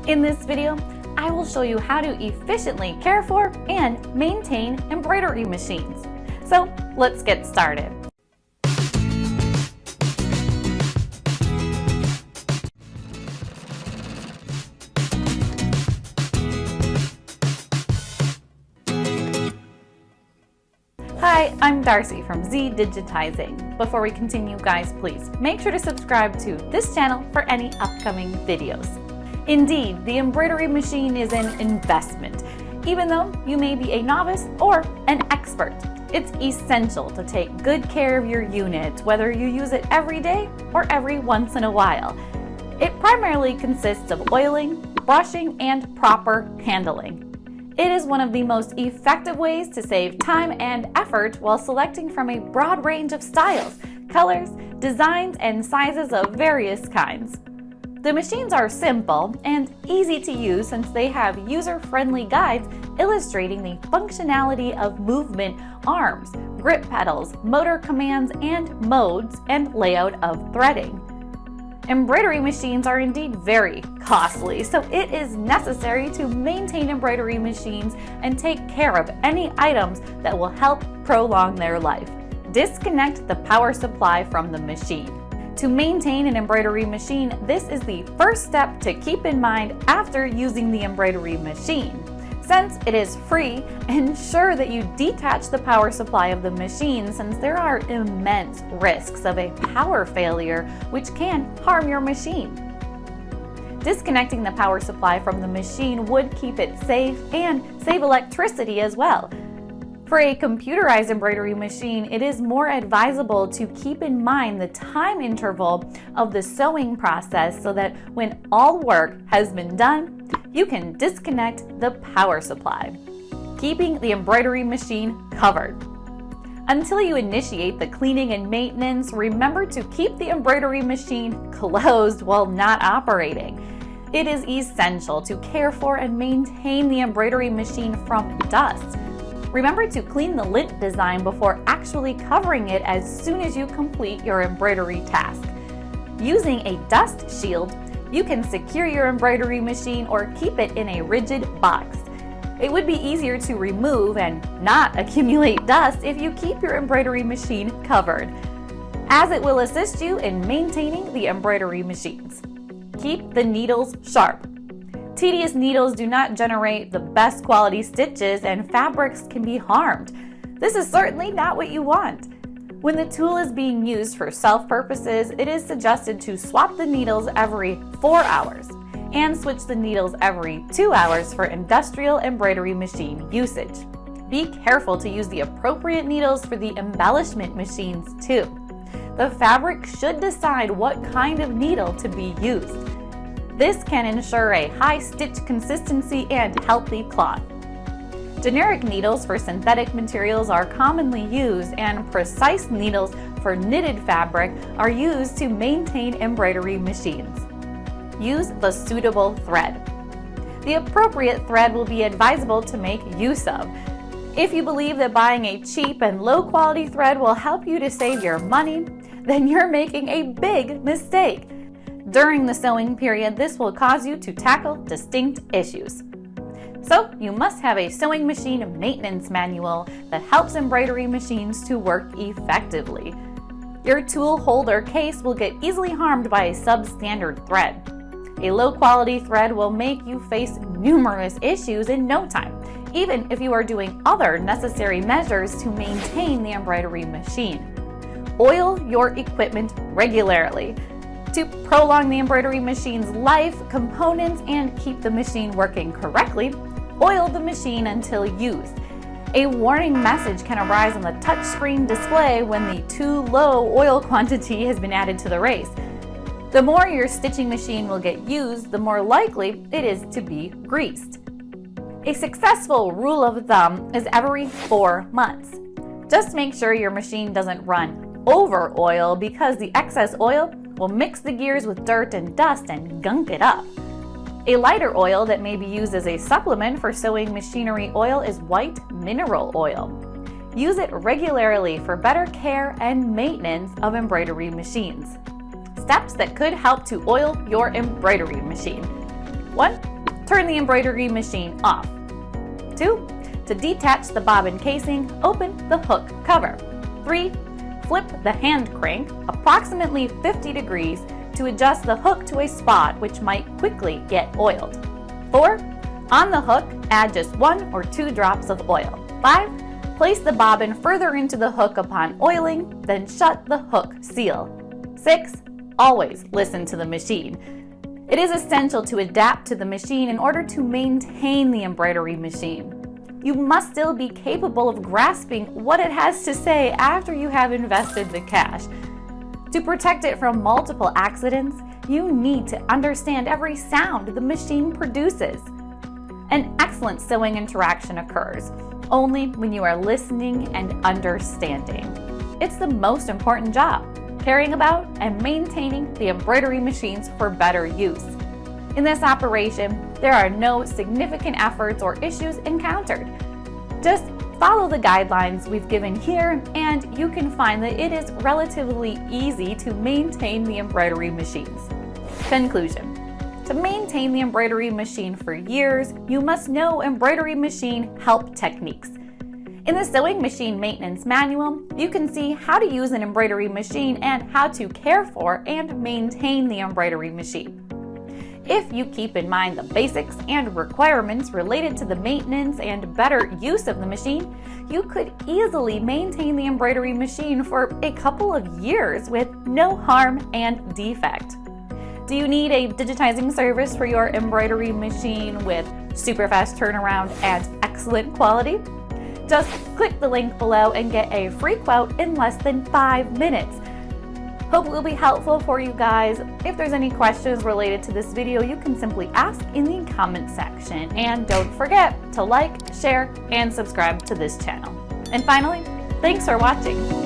In this video, I will show you how to efficiently care for and maintain embroidery machines. So let's get started. Hi, I'm Darcy from Zdigitizing. Before we continue, guys, please make sure to subscribe to this channel for any upcoming videos. Indeed, the embroidery machine is an investment. Even though you may be a novice or an expert, it's essential to take good care of your unit, whether you use it every day or every once in a while. It primarily consists of oiling, brushing, and proper handling. It is one of the most effective ways to save time and effort while selecting from a broad range of styles, colors, designs, and sizes of various kinds. The machines are simple and easy to use since they have user-friendly guides illustrating the functionality of movement arms, grip pedals, motor commands and modes, and layout of threading. Embroidery machines are indeed very costly, so it is necessary to maintain embroidery machines and take care of any items that will help prolong their life. Disconnect the power supply from the machine. To maintain an embroidery machine, this is the first step to keep in mind after using the embroidery machine. Since it is free, ensure that you detach the power supply of the machine since there are immense risks of a power failure which can harm your machine. Disconnecting the power supply from the machine would keep it safe and save electricity as well. For a computerized embroidery machine, it is more advisable to keep in mind the time interval of the sewing process so that when all work has been done, you can disconnect the power supply, keeping the embroidery machine covered. Until you initiate the cleaning and maintenance, remember to keep the embroidery machine closed while not operating. It is essential to care for and maintain the embroidery machine from dust. Remember to clean the lint design before actually covering it as soon as you complete your embroidery task. Using a dust shield, you can secure your embroidery machine or keep it in a rigid box. It would be easier to remove and not accumulate dust if you keep your embroidery machine covered, as it will assist you in maintaining the embroidery machines. Keep the needles sharp. Tedious needles do not generate the best quality stitches and fabrics can be harmed. This is certainly not what you want. When the tool is being used for self purposes, it is suggested to swap the needles every 4 hours and switch the needles every 2 hours for industrial embroidery machine usage. Be careful to use the appropriate needles for the embellishment machines too. The fabric should decide what kind of needle to be used. This can ensure a high stitch consistency and healthy cloth. Generic needles for synthetic materials are commonly used, and precise needles for knitted fabric are used to maintain embroidery machines. Use the suitable thread. The appropriate thread will be advisable to make use of. If you believe that buying a cheap and low-quality thread will help you to save your money, then you're making a big mistake. During the sewing period, this will cause you to tackle distinct issues. So, you must have a sewing machine maintenance manual that helps embroidery machines to work effectively. Your tool holder case will get easily harmed by a substandard thread. A low-quality thread will make you face numerous issues in no time, even if you are doing other necessary measures to maintain the embroidery machine. Oil your equipment regularly. To prolong the embroidery machine's life, components, and keep the machine working correctly, oil the machine until used. A warning message can arise on the touchscreen display when the too low oil quantity has been added to the race. The more your stitching machine will get used, the more likely it is to be greased. A successful rule of thumb is every 4 months. Just make sure your machine doesn't run over oil because the excess oil will mix the gears with dirt and dust and gunk it up. A lighter oil that may be used as a supplement for sewing machinery oil is white mineral oil. Use it regularly for better care and maintenance of embroidery machines. Steps that could help to oil your embroidery machine. 1. Turn the embroidery machine off. 2. To detach the bobbin casing, open the hook cover. 3. Flip the hand crank approximately 50 degrees to adjust the hook to a spot which might quickly get oiled. 4. On the hook, add just 1 or 2 drops of oil. 5. Place the bobbin further into the hook upon oiling, then shut the hook seal. 6. Always listen to the machine. It is essential to adapt to the machine in order to maintain the embroidery machine. You must still be capable of grasping what it has to say after you have invested the cash. To protect it from multiple accidents, you need to understand every sound the machine produces. An excellent sewing interaction occurs only when you are listening and understanding. It's the most important job, caring about and maintaining the embroidery machines for better use. In this operation, there are no significant efforts or issues encountered. Just follow the guidelines we've given here and you can find that it is relatively easy to maintain the embroidery machines. Conclusion. To maintain the embroidery machine for years, you must know embroidery machine help techniques. In the Sewing Machine Maintenance Manual, you can see how to use an embroidery machine and how to care for and maintain the embroidery machine. If you keep in mind the basics and requirements related to the maintenance and better use of the machine, you could easily maintain the embroidery machine for a couple of years with no harm and defect. Do you need a digitizing service for your embroidery machine with super fast turnaround and excellent quality? Just click the link below and get a free quote in less than 5 minutes. Hope it will be helpful for you guys. If there's any questions related to this video, you can simply ask in the comment section. And don't forget to like, share, and subscribe to this channel. And finally, thanks for watching.